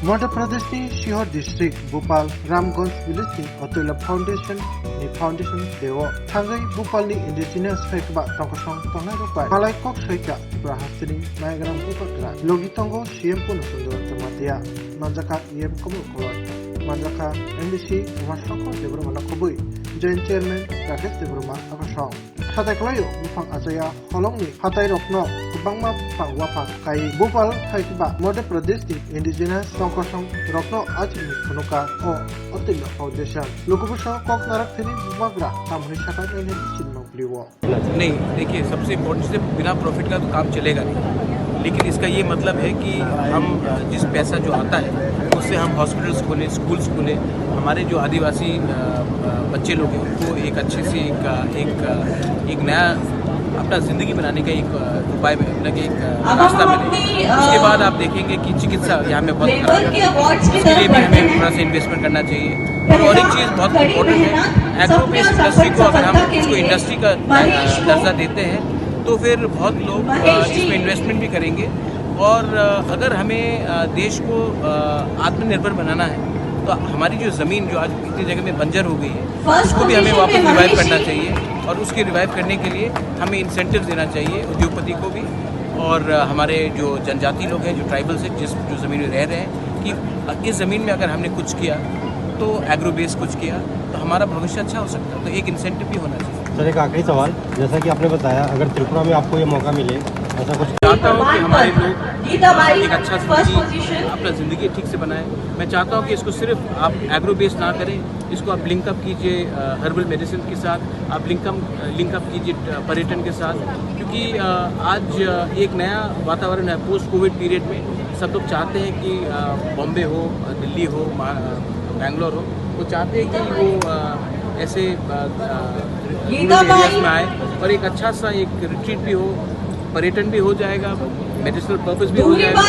मध्य प्रदेश की Sehore district Bhopal Ramganj village की अतुल्य फाउंडेशन देव थांगई भोपाल की इंडिजिनियस फैकबा तंगसंग तंगनाय रुपाय मालाय कक सैका ब्राहास्तिनी माइग्राम बुकरा लोगी तंगो सीएम को सुंदर तमातिया manjaka EM komul kolor manjaka MBC umasoko debroma kobui joint chairman Rakesh debroma akasong hatai klayo bufang ajaya holongni hatai rokno kubangma bufang wafang kai Bhopal thaiba Madhya Pradesh ni indigenous tongkosong rokno ajni konoka o otillo foundation लोकबुशा कॉक नारक थेरी बुबागरा तामरी शाखा में इन्हें चिन्ह प्लीवो नहीं देखिए सबसे इम्पोर्टेंट से बिना प्रॉफिट का तो काम चलेगा नहीं, लेकिन इसका ये मतलब है कि हम जिस पैसा जो आता है उससे हम हॉस्पिटल्स खोलें, स्कूल्स खोलें, हमारे जो आदिवासी बच्चे लोग हैं उनको एक अच्छे से एक नया अपना ज़िंदगी बनाने का एक उपाय मतलब एक रास्ता मिले। उसके बाद आप देखेंगे कि चिकित्सा यहाँ में बहुत खराब है, उसके लिए भी हमें थोड़ा सा इन्वेस्टमेंट करना चाहिए। और एक चीज़ बहुत इम्पोर्टेंट है, एग्रो बेस्ड इंडस्ट्री को अगर हम इसको इंडस्ट्री का दर्जा देते हैं तो फिर बहुत लोग इसमें इन्वेस्टमेंट भी करेंगे। और अगर हमें देश को आत्मनिर्भर बनाना है तो हमारी जो ज़मीन जो आज इतनी जगह में बंजर हो गई है उसको भी हमें वापस रिवाइव करना चाहिए। और उसके रिवाइव करने के लिए हमें इंसेंटिव देना चाहिए उद्योगपति को भी और हमारे जो जनजाति लोग हैं जो ट्राइबल्स हैं जो ज़मीन में रह रहे हैं कि इस ज़मीन में अगर हमने कुछ किया तो एग्रो बेस कुछ किया तो हमारा भविष्य अच्छा हो सकता है। तो एक इंसेंटिव भी होना चाहिए। सर एक आखिरी सवाल, जैसा कि आपने बताया अगर त्रिपुरा में आपको ये मौका मिले ऐसा कुछ चाहता हूँ कि हमारे लोग एक अच्छा अपना ज़िंदगी ठीक से बनाएं। मैं चाहता हूँ कि इसको सिर्फ आप एग्रो बेस्ड ना करें, इसको आप लिंकअप कीजिए हर्बल मेडिसिन के साथ, आप लिंकअप कीजिए पर्यटन के साथ, क्योंकि आज एक नया वातावरण है पोस्ट कोविड पीरियड में। सब लोग चाहते हैं कि बॉम्बे हो, दिल्ली हो, बैंगलोर हो, वो चाहते हैं कि वो ऐसे एरियाज में आए और एक अच्छा सा एक रिट्रीट भी हो, पर्यटन भी हो जाएगा, मेडिसिनल पर्पस भी हो जाएगा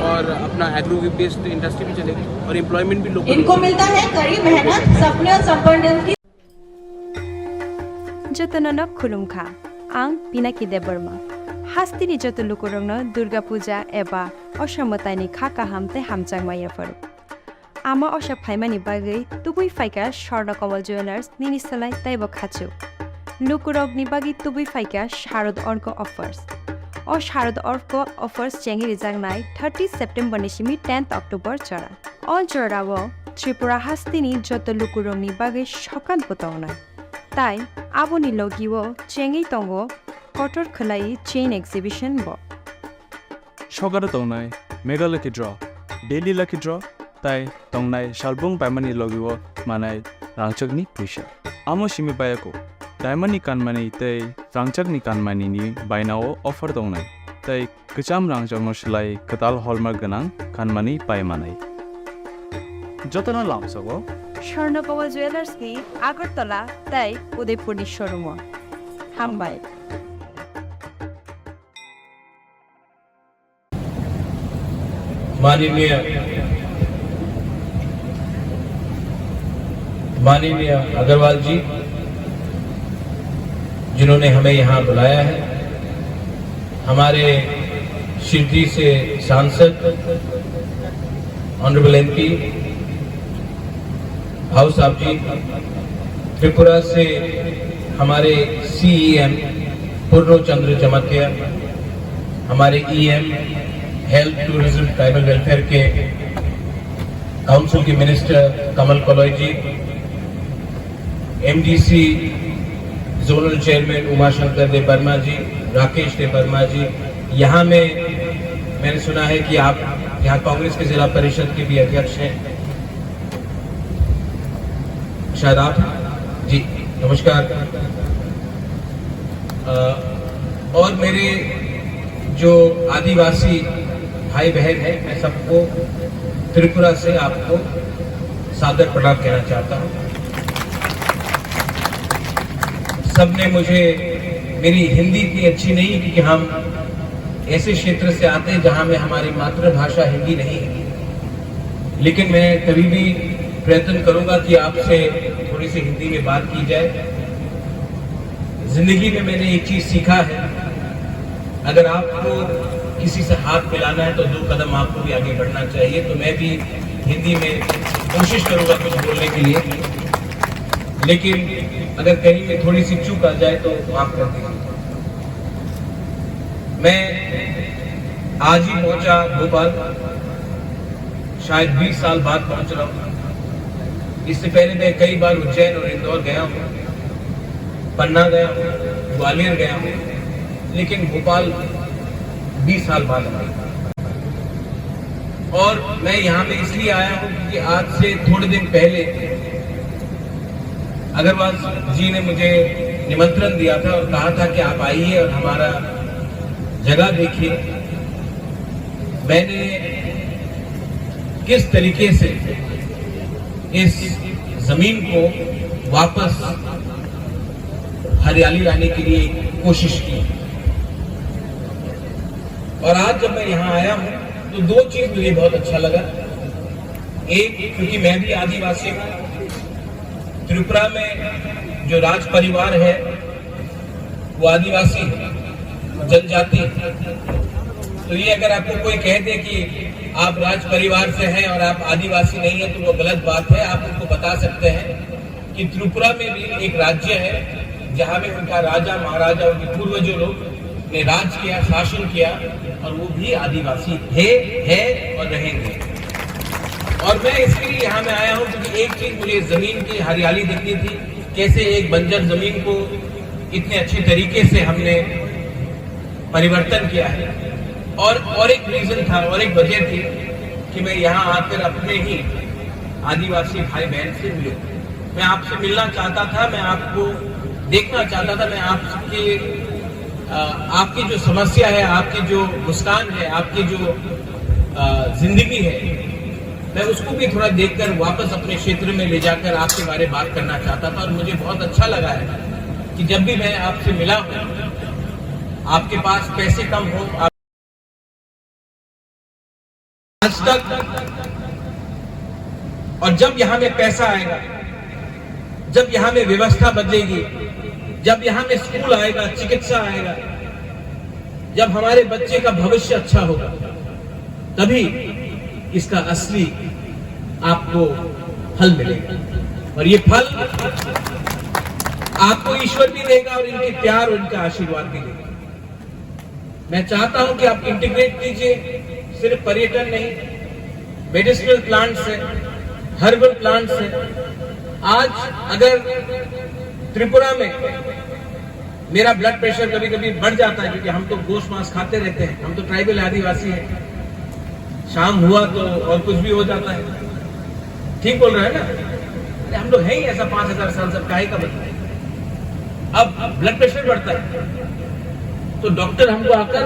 और अपना एग्रो बेस्ड इंडस्ट्री भी चलेगी और एम्प्लॉयमेंट भी लोगों इनको मिलता है कड़ी मेहनत सपने और संपन्न की जतन खुलुमखा आं पिनाकी देबर्मा हास्तिनि जत लुकुरंगनो दुर्गा पूजा एबा असमतानि खाका हामते हामचांगमाया फरु आमा अशा फाइमानि बागै तुबुई फाइका स्वर्ण कमल ज्वेलर्स निनिसलाय ताइबो खाचु लुकुरगनि बागै तुबुई फाइका शारद अर्क अफर्स और शारद अर्क अफर्स चेंगी रिजांगनाय 30 सेप्टेम्बर निसिमी 10 अक्टोबर चरा ऑल चराव त्रिपुरा हास्तिनि जत लुकुरंगनि बागै सकान पतावनाय ताई आबोनि लगिवो चेंगी तंगो कटर खलाई चेन एक्जिबिशन बो सगार तंगनाय mega lucky draw daily lucky draw ताई तंगनाय शालबुंग पाइमानि लगिवो मानाय रांचकनि फैसा आमो सिमि बायाको डायमंडनि कानमानि तै रांचकनि कानमानिनि बायनाव अफर दंनाय तै गोजाम रांचकनो सोलाय कताल हलमार्क गोनां कानमानि पाइमानाय जतना लामसगो स्वर्ण कमल ज्वेलर्स नि आगरतला तै उदयपुरनि शोरूम हामबाय माननीय अग्रवाल जी जिन्होंने हमें यहाँ बुलाया है, हमारे शिरडी से सांसद ऑनरेबल MP भाऊ साहब जी, त्रिपुरा से हमारे CEM पूर्ण चंद्र चमकिया, हमारे EM health tourism tribal welfare के काउंसिल के मिनिस्टर कमल कलोई जी, MDC जोनल चेयरमैन उमाशंकर देव वर्मा जी, राकेश देव वर्मा जी, यहाँ में मैंने सुना है कि आप यहाँ कांग्रेस के जिला परिषद के भी अध्यक्ष हैं, शायद आप जी, नमस्कार। और मेरे जो आदिवासी भाई बहन हैं, मैं सबको त्रिपुरा से आपको सादर प्रणाम कहना चाहता हूँ। सबने मुझे, मेरी हिंदी इतनी अच्छी नहीं क्योंकि हम ऐसे क्षेत्र से आते हैं जहां में हमारी मातृभाषा हिंदी नहीं है, लेकिन मैं कभी भी प्रयत्न करूंगा कि आपसे थोड़ी सी हिंदी में बात की जाए। जिंदगी में मैंने एक चीज सीखा है, अगर आपको किसी से हाथ मिलाना है तो 2 कदम आपको भी आगे बढ़ना चाहिए। तो मैं भी हिंदी में कोशिश करूंगा कुछ बोलने के लिए, लेकिन अगर कहीं में थोड़ी सी चूक आ जाए तो माफ कर दीजिए। मैं आज ही पहुंचा भोपाल, शायद 20 साल बाद पहुंच रहा हूं। इससे पहले मैं कई बार उज्जैन और इंदौर गया हूं, पन्ना गया हूं, ग्वालियर गया हूं, लेकिन भोपाल 20 साल बाद आया। और मैं यहाँ पे इसलिए आया हूं क्योंकि आज से थोड़े दिन पहले अग्रवाल जी ने मुझे निमंत्रण दिया था और कहा था कि आप आइए और हमारा जगह देखिए। मैंने किस तरीके से इस जमीन को वापस हरियाली लाने के लिए कोशिश की, और आज जब मैं यहाँ आया हूं तो दो चीज मुझे बहुत अच्छा लगा। एक, क्योंकि मैं भी आदिवासी हूं, त्रिपुरा में जो राज परिवार है वो आदिवासी जनजाति, तो ये अगर आपको कोई कह दे कि आप राज परिवार से हैं और आप आदिवासी नहीं है तो वो गलत बात है। आप उनको बता सकते हैं कि त्रिपुरा में भी एक राज्य है जहां में उनका राजा महाराजा, उनके पूर्वजों लोग ने राज किया, शासन किया, और वो भी आदिवासी थे, है और रहेंगे। और मैं इसके लिए यहाँ में आया हूँ क्योंकि एक चीज मुझे जमीन की हरियाली दिखनी थी, कैसे एक बंजर जमीन को इतने अच्छे तरीके से हमने परिवर्तन किया है। और एक रीजन था और एक वजह थी कि मैं यहाँ आकर अपने ही आदिवासी भाई बहन से मिलूं। मैं आपसे मिलना चाहता था, मैं आपको देखना चाहता था, मैं आपकी जो समस्या है, आपकी जो मुस्कान है, आपकी जो जिंदगी है, मैं उसको भी थोड़ा देखकर वापस अपने क्षेत्र में ले जाकर आपके बारे में बात करना चाहता था। और मुझे बहुत अच्छा लगा है कि जब भी मैं आपसे मिला हूं, आपके पास पैसे कम हो, आज तक, और जब यहां में पैसा आएगा, जब यहां में व्यवस्था बदलेगी, जब यहां में स्कूल आएगा, चिकित्सा आएगा, जब हमारे बच्चे का भविष्य अच्छा होगा, तभी इसका असली आपको फल मिलेगा। और ये फल आपको ईश्वर भी देगा और इनके प्यार और इनका आशीर्वाद भी देगा। मैं चाहता हूं कि आप इंटीग्रेट कीजिए, सिर्फ पर्यटन नहीं, मेडिसिनल प्लांट्स है, हर्बल प्लांट्स है। आज अगर त्रिपुरा में मेरा ब्लड प्रेशर कभी कभी बढ़ जाता है, क्योंकि हम तो गोश्त मांस खाते रहते हैं, हम तो ट्राइबल आदिवासी हैं, शाम हुआ तो और कुछ भी हो जाता है, ठीक बोल रहे हैं ना? हम लोग हैं ही ऐसा 5000 साल सब काहे का बदला। अब ब्लड प्रेशर बढ़ता है तो डॉक्टर हमको आकर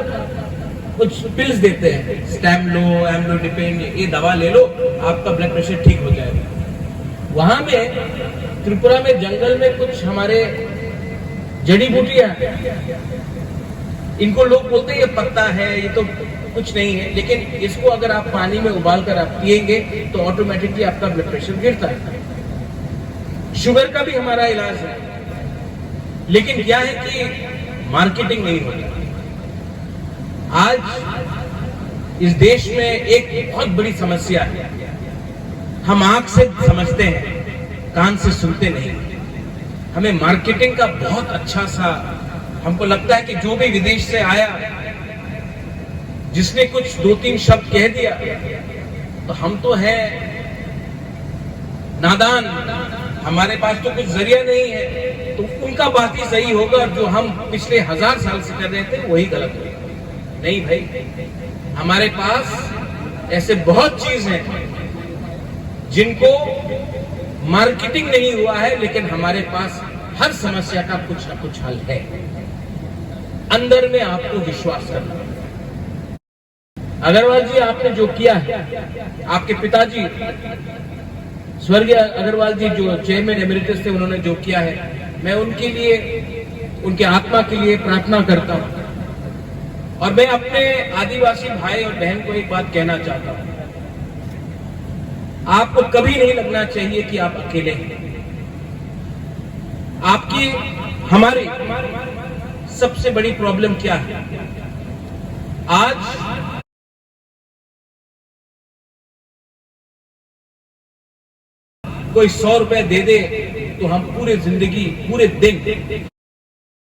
कुछ पिल्स देते हैं, स्टैम्लो, एम्लोडिपेन, ये दवा ले लो, आपका ब्लड प्रेशर ठीक हो जाएगा। वहां में त्रिपुरा में जंगल में कुछ हमारे जड़ी बूटियां, इनको लोग बोलते हैं ये पत्ता है, ये तो कुछ नहीं है, लेकिन इसको अगर आप पानी में उबाल कर आप पिएंगे तो ऑटोमेटिकली आपका ब्लड प्रेशर गिरता है। शुगर का भी हमारा इलाज है, लेकिन क्या है कि मार्केटिंग नहीं होती। आज इस देश में एक बहुत बड़ी समस्या है, हम आंख से समझते हैं, कान से सुनते नहीं। हमें मार्केटिंग का बहुत अच्छा सा, हमको लगता है कि जो भी विदेश से आया, जिसने कुछ 2-3 शब्द कह दिया तो हम तो है नादान, हमारे पास तो कुछ जरिया नहीं है, तो उनका बात ही सही होगा, जो हम पिछले 1000 साल से कर रहे थे वही गलत होगा। नहीं भाई, हमारे पास ऐसे बहुत चीज हैं जिनको मार्केटिंग नहीं हुआ है, लेकिन हमारे पास हर समस्या का कुछ ना कुछ हल है। अंदर में आपको विश्वास करना। अग्रवाल जी, आपने जो किया है, आपके पिताजी स्वर्गीय अग्रवाल जी जो चेयरमैन एमिरेटस थे, उन्होंने जो किया है, मैं उनके लिए, उनके आत्मा के लिए प्रार्थना करता हूं। और मैं अपने आदिवासी भाई और बहन को एक बात कहना चाहता हूं, आपको कभी नहीं लगना चाहिए कि आप अकेले हैं। आपकी, हमारी सबसे बड़ी प्रॉब्लम क्या है? आज कोई 100 रुपए दे दे तो हम पूरे जिंदगी पूरे दिन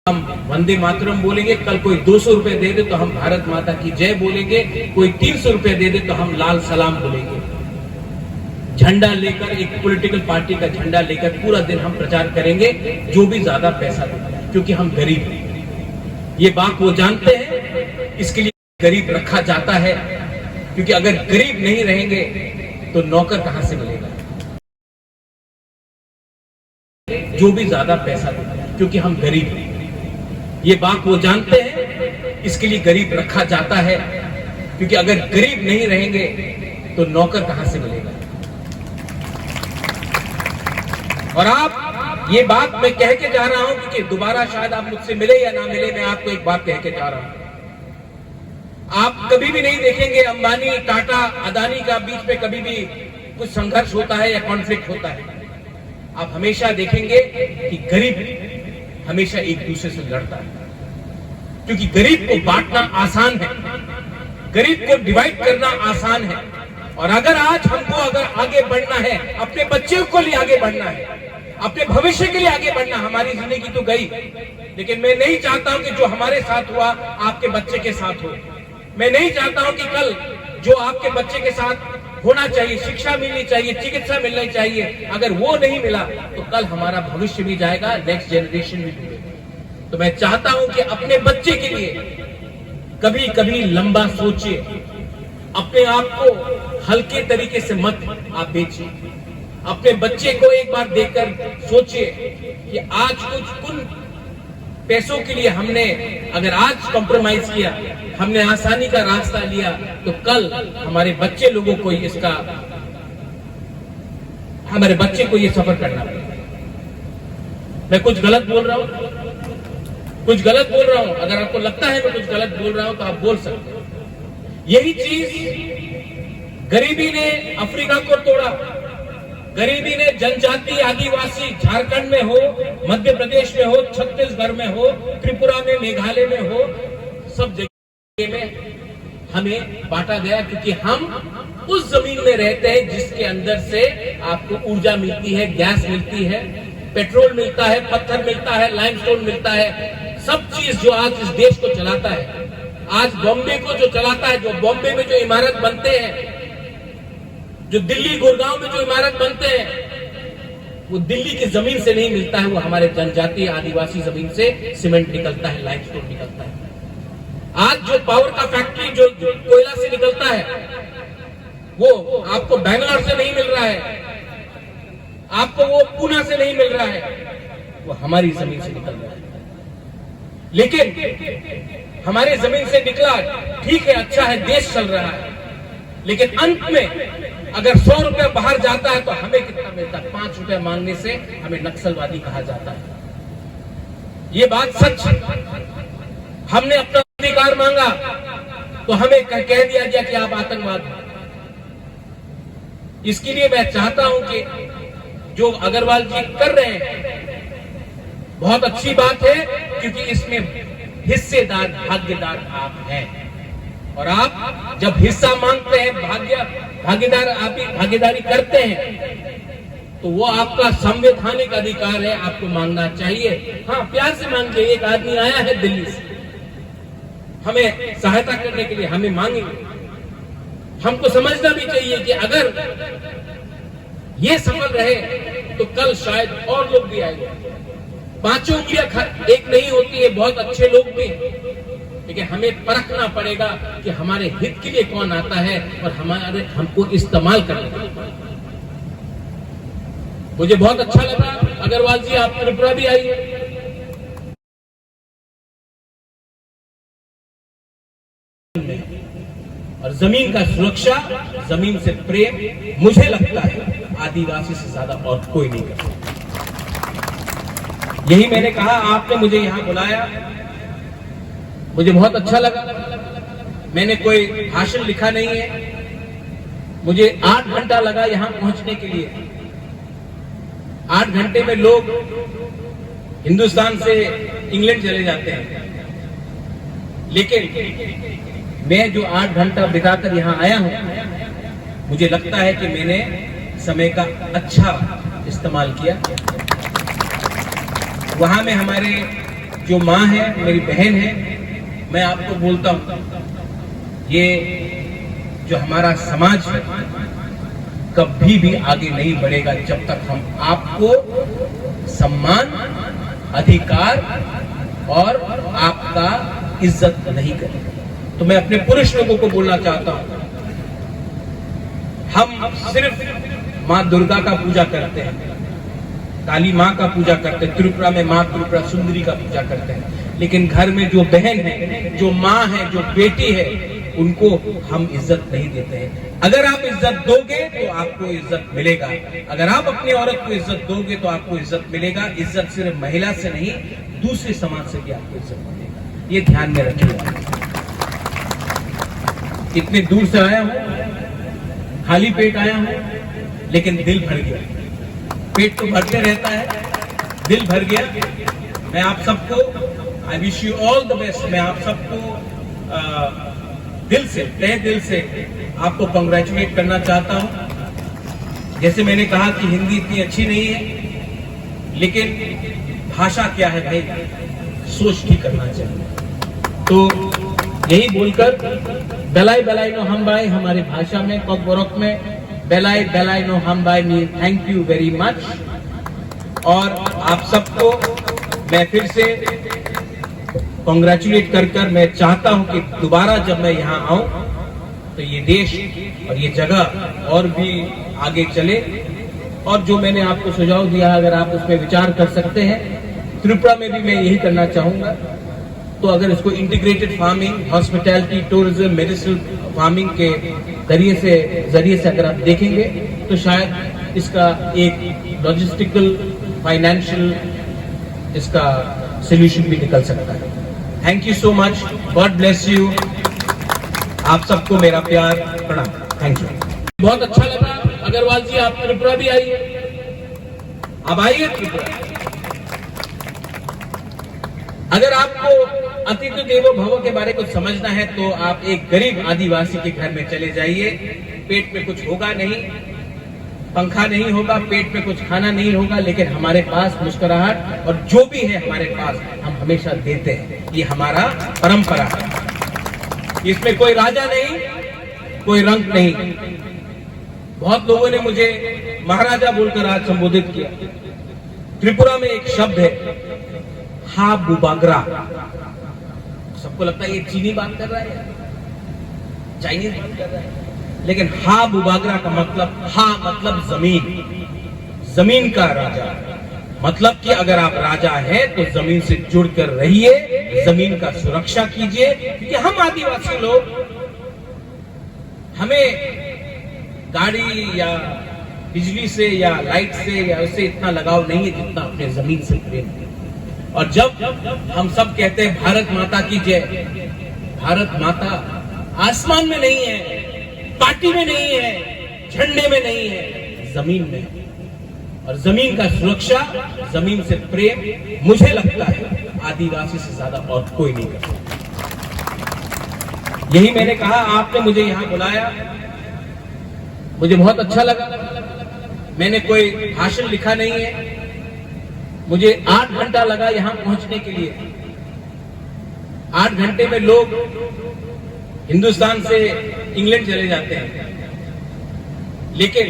हम वंदे मातरम बोलेंगे, कल कोई 200 रुपए दे दे तो हम भारत माता की जय बोलेंगे, कोई 300 रुपए दे दे तो हम लाल सलाम बोलेंगे। झंडा लेकर, एक पॉलिटिकल पार्टी का झंडा लेकर पूरा दिन हम प्रचार करेंगे, जो भी ज्यादा पैसा दे, क्योंकि हम गरीब हैं। ये बात वो जानते हैं, इसके लिए गरीब रखा जाता है, क्योंकि अगर गरीब नहीं रहेंगे तो नौकर कहां से मिलेगा। जो भी ज्यादा पैसा दे, क्योंकि हम गरीब हैं। ये बात वो जानते हैं, इसके लिए गरीब रखा जाता है, क्योंकि अगर गरीब नहीं रहेंगे तो नौकर कहां से मिलेगा। और आप, ये बात मैं कह के जा रहा हूं, क्योंकि दोबारा शायद आप मुझसे मिले या ना मिले, मैं आपको एक बात कह के जा रहा हूं। आप कभी भी नहीं देखेंगे अंबानी, टाटा, अदानी का बीच में कभी भी कुछ संघर्ष होता है या कॉन्फ्लिक्ट होता है। आप हमेशा देखेंगे कि गरीब हमेशा एक दूसरे से लड़ता है, क्योंकि गरीब को बांटना आसान है, गरीब को डिवाइड करना आसान है। और अगर आज हमको आगे बढ़ना है, अपने बच्चों को लिए आगे बढ़ना है, अपने भविष्य के लिए आगे बढ़ना, हमारी जिंदगी तो गई, लेकिन मैं नहीं चाहता हूं कि जो हमारे साथ हुआ आपके बच्चे के साथ हो। मैं नहीं चाहता हूं कि कल जो आपके बच्चे के साथ होना चाहिए, शिक्षा मिलनी चाहिए, चिकित्सा मिलनी चाहिए, अगर वो नहीं मिला तो कल हमारा भविष्य भी जाएगा, नेक्स्ट जनरेशन भी डूबेगा। तो मैं चाहता हूं कि अपने बच्चे के लिए कभी कभी लंबा सोचिए, अपने आप को हल्के तरीके से मत आप बेचिए। अपने बच्चे को एक बार देखकर सोचिए कि आज कुछ पैसों के लिए हमने अगर आज कॉम्प्रोमाइज किया, हमने आसानी का रास्ता लिया, तो कल हमारे बच्चे लोगों को हमारे बच्चे को ये सफर करना पड़ेगा। मैं कुछ गलत बोल रहा हूं, कुछ गलत बोल रहा हूं, अगर आपको लगता है मैं कुछ गलत बोल रहा हूं तो आप बोल सकते हो। यही चीज गरीबी ने अफ्रीका को तोड़ा, गरीबी ने जनजाति आदिवासी झारखंड में हो, मध्य प्रदेश में हो, छत्तीसगढ़ में हो, त्रिपुरा में, मेघालय में हो, सब जगह में हमें बांटा गया, क्योंकि हम उस जमीन में रहते हैं जिसके अंदर से आपको ऊर्जा मिलती है, गैस मिलती है, पेट्रोल मिलता है, पत्थर मिलता है, लाइमस्टोन मिलता है, सब चीज जो आज इस देश को चलाता है। आज बॉम्बे को जो चलाता है, जो बॉम्बे में जो इमारत बनते हैं, जो दिल्ली गुड़गांव में जो इमारत बनते हैं, वो दिल्ली की जमीन से नहीं मिलता है, वो हमारे जनजातीय आदिवासी जमीन से सीमेंट निकलता है, लाइमस्टोन निकलता है। आज जो पावर का फैक्ट्री जो कोयला से निकलता है, वो आपको बैंगलोर से नहीं मिल रहा है, आपको वो पूना से नहीं मिल रहा है, वो हमारी जमीन से निकल रहा है। लेकिन हमारे जमीन से निकला, ठीक है, अच्छा है, देश चल रहा है, लेकिन अंत में अगर 100 रुपया बाहर जाता है तो हमें कितना मिलता है? 5 रुपया मांगने से हमें नक्सलवादी कहा जाता है। ये बात सच है। हमने अपना अधिकार मांगा तो हमें कह दिया गया कि आप आतंकवाद हैं। इसके लिए मैं चाहता हूं कि जो अग्रवाल जी कर रहे हैं बहुत अच्छी बात है, क्योंकि इसमें हिस्सेदार, भागीदार आप हैं। और आप जब हिस्सा मांगते हैं, भागीदारी करते हैं, तो वो आपका संवैधानिक अधिकार है, आपको मांगना चाहिए। हाँ, प्यार से मांगिए। एक आदमी आया है दिल्ली से हमें सहायता करने के लिए, हमें मांगेंगे। हमको समझना भी चाहिए कि अगर ये सफल रहे तो कल शायद और लोग भी आएंगे। 5 उंगलियां एक नहीं होती है, बहुत अच्छे लोग भी हैं, लेकिन हमें परखना पड़ेगा कि हमारे हित के लिए कौन आता है और हमको इस्तेमाल करना। मुझे बहुत अच्छा लगा अग्रवाल जी, आप त्रिपुरा भी आइए। और जमीन का सुरक्षा, जमीन से प्रेम, मुझे लगता है आदिवासी से ज्यादा और कोई नहीं कर सकता। यही मैंने कहा, आपने मुझे यहां बुलाया, मुझे बहुत अच्छा लगा। मैंने कोई भाषण लिखा नहीं है। मुझे 8 घंटा लगा यहां पहुंचने के लिए। 8 घंटे में लोग हिंदुस्तान से इंग्लैंड चले जाते हैं, लेकिन मैं जो 8 घंटा बिताकर यहां आया हूं, मुझे लगता है कि मैंने समय का अच्छा इस्तेमाल किया। वहां में हमारे जो माँ है, मेरी बहन है, मैं आपको बोलता हूं, ये जो हमारा समाज है कभी भी आगे नहीं बढ़ेगा जब तक हम आपको सम्मान, अधिकार और आपका इज्जत नहीं करेंगे। तो मैं अपने पुरुष लोगों को बोलना चाहता हूं, हम सिर्फ माँ दुर्गा का पूजा करते हैं, काली माँ का पूजा करते हैं, त्रिपुरा में माँ त्रिपुरा सुंदरी का पूजा करते हैं, लेकिन घर में जो बहन है, जो माँ है, जो बेटी है, उनको हम इज्जत नहीं देते हैं। अगर आप इज्जत दोगे तो आपको इज्जत मिलेगा, अगर आप अपनी औरत को इज्जत दोगे तो आपको इज्जत मिलेगा। इज्जत सिर्फ महिला से नहीं, दूसरे समाज से भी आपको इज्जत मिलेगा, ये ध्यान में रखिएगा। इतने दूर से आया हूं, खाली पेट आया हूं, लेकिन दिल भर गया। पेट तो भरते रहता है, दिल भर गया। मैं आप सबको, I wish you all the best. मैं आप सबको दिल से, तहे दिल से आपको कांग्रेचुलेट करना चाहता हूं। जैसे मैंने कहा कि हिंदी इतनी अच्छी नहीं है, लेकिन भाषा क्या है भाई, सोच की करना चाहिए। तो यही बोलकर बेलाई बेलाई नो हम बाई, हमारी भाषा में कॉकबोरक में बेलाई बेलाई नो हम by mean thank you very much. और आप सबको मैं फिर से कांग्रेचुलेट कर मैं चाहता हूं कि दोबारा जब मैं यहां आऊं तो ये देश और ये जगह और भी आगे चले। और जो मैंने आपको सुझाव दिया, अगर आप उस पर विचार कर सकते हैं, त्रिपुरा में भी मैं यही करना चाहूंगा। तो अगर इसको integrated farming, hospitality, tourism, medicine farming के जरिए से अगर आप देखेंगे तो शायद इसका एक लॉजिस्टिकल, फाइनेंशियल इसका सोल्यूशन भी निकल सकता है। Thank you so much, God bless you. आप सबको मेरा प्यार, प्रणाम, थैंक यू। बहुत अच्छा लगा अग्रवाल जी, आप त्रिपुरा भी आइए, अब आइए त्रिपुरा। अगर आपको अतिथि देवो भव के बारे में समझना है तो आप एक गरीब आदिवासी के घर में चले जाइए। पेट में कुछ होगा नहीं, पंखा नहीं होगा, पेट में कुछ खाना नहीं होगा, लेकिन हमारे पास मुस्कुराहट और जो भी है हमारे पास, हम हमेशा देते हैं। ये हमारा परंपरा है, इसमें कोई राजा नहीं, कोई रंग नहीं। बहुत लोगों ने मुझे महाराजा बोलकर आज संबोधित किया। त्रिपुरा में एक शब्द है, हा बुबागरा। सबको लगता है ये चीनी बात कर रहा है, चाइनीज बात कर रहा है, लेकिन हा बुबागरा का मतलब, हा मतलब जमीन, जमीन का राजा। मतलब कि अगर आप राजा हैं तो जमीन से जुड़कर रहिए, जमीन का सुरक्षा कीजिए। क्योंकि हम आदिवासी लोग, हमें गाड़ी या बिजली से या लाइट से या उससे इतना लगाव नहीं है जितना अपने जमीन से प्रेम है। और जब हम सब कहते हैं भारत माता की जय, भारत माता आसमान में नहीं है, पार्टी में नहीं है, झंडे में नहीं है, जमीन में है। और जमीन का सुरक्षा, जमीन से प्रेम, मुझे लगता है आदिवासी से ज्यादा और कोई नहीं करता। यही मैंने कहा, आपने मुझे यहां बुलाया, मुझे बहुत अच्छा लगा। मैंने कोई भाषण लिखा नहीं है, मुझे 8 घंटा लगा यहां पहुंचने के लिए। 8 घंटे में लोग हिंदुस्तान से इंग्लैंड चले जाते हैं, लेकिन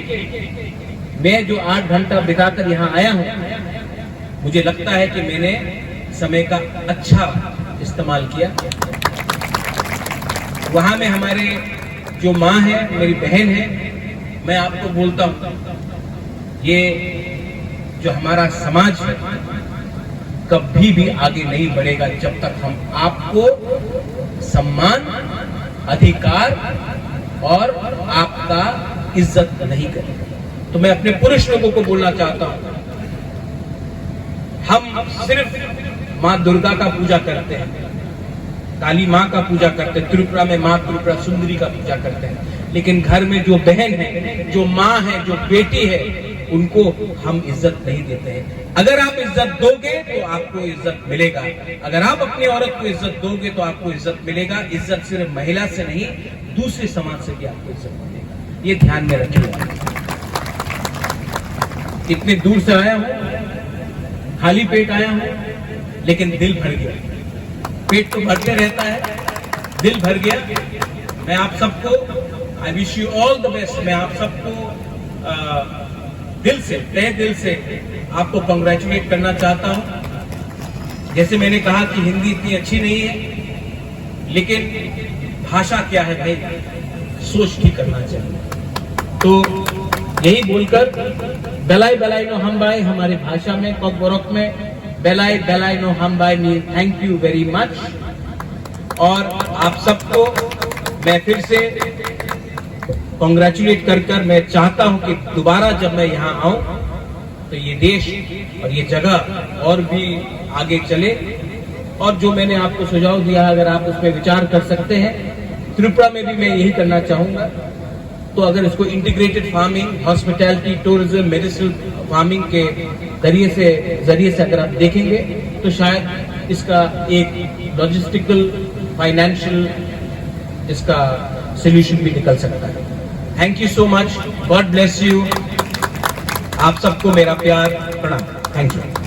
मैं जो 8 घंटा बिताकर यहां आया हूं, मुझे लगता है कि मैंने समय का अच्छा इस्तेमाल किया। वहां में हमारे जो माँ है, मेरी बहन है, मैं आपको बोलता हूं, ये जो हमारा समाज है कभी भी आगे नहीं बढ़ेगा जब तक हम आपको सम्मान, अधिकार और आपका इज्जत नहीं करेंगे। तो मैं अपने पुरुष लोगों को बोलना चाहता हूं, हम सिर्फ माँ दुर्गा का पूजा करते हैं, काली माँ का पूजा करते हैं, त्रिपुरा में माँ त्रिपुरा सुंदरी का पूजा करते हैं, लेकिन घर में जो बहन है, जो माँ है, जो बेटी है, उनको हम इज्जत नहीं देते हैं। अगर आप इज्जत दोगे तो आपको इज्जत मिलेगा, अगर आप अपनी औरत को इज्जत दोगे तो आपको इज्जत मिलेगा। इज्जत सिर्फ महिला से नहीं, दूसरे समाज से भी आपको इज्जत मिलेगा, ये ध्यान में रखिएगा। इतने दूर से आया हूं, खाली पेट आया हूं, लेकिन दिल भर गया। पेट तो भरते रहता है, दिल भर गया। मैं आप सबको I wish you all the best. मैं आप सबको दिल से, तहे दिल से आपको कांग्रेचुलेट करना चाहता हूं। जैसे मैंने कहा कि हिंदी इतनी अच्छी नहीं है, लेकिन भाषा क्या है भाई, सोच ठीक करना चाहिए। तो यही बोलकर बेलाई बेलाई नो हम बाय हमारी भाषा में कॉकबोरक में बेलाई बेलाई नो हम by mean thank you very much. और आप सबको मैं फिर से कांग्रेचुलेट कर मैं चाहता हूं कि दोबारा जब मैं यहां आऊं तो ये देश और ये जगह और भी आगे चले। और जो मैंने आपको सुझाव दिया, अगर आप उस पर विचार कर सकते हैं, त्रिपुरा में भी मैं यही करना चाहूंगा। तो अगर इसको integrated farming, hospitality, tourism, medicine farming के जरिए से अगर आप देखेंगे तो शायद इसका एक लॉजिस्टिकल, फाइनेंशियल इसका सोल्यूशन भी निकल सकता है। Thank you so much, God bless you. आप सबको मेरा प्यार, प्रणाम। Thank you.